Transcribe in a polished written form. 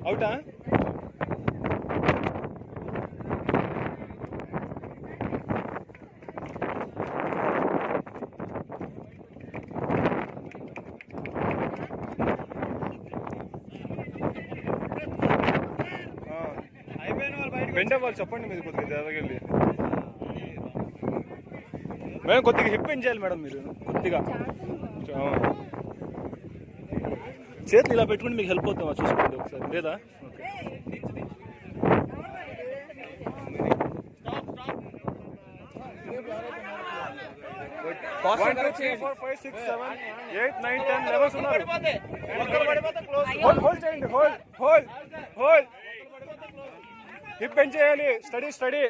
అవుటా? బెండే వాళ్ళు చెప్పండి మీరు కొద్దిగా జరగండి. మేడం కొద్దిగా హిప్ బెండ్ చేయాలి మేడం, మీరు కొద్దిగా చేతులు ఇలా పెట్టుకుని మీకు హెల్ప్ అవుతామా చూసుకోండి ఒకసారి, లేదా? హిప్ బెండ్ చేయాలి. Study study.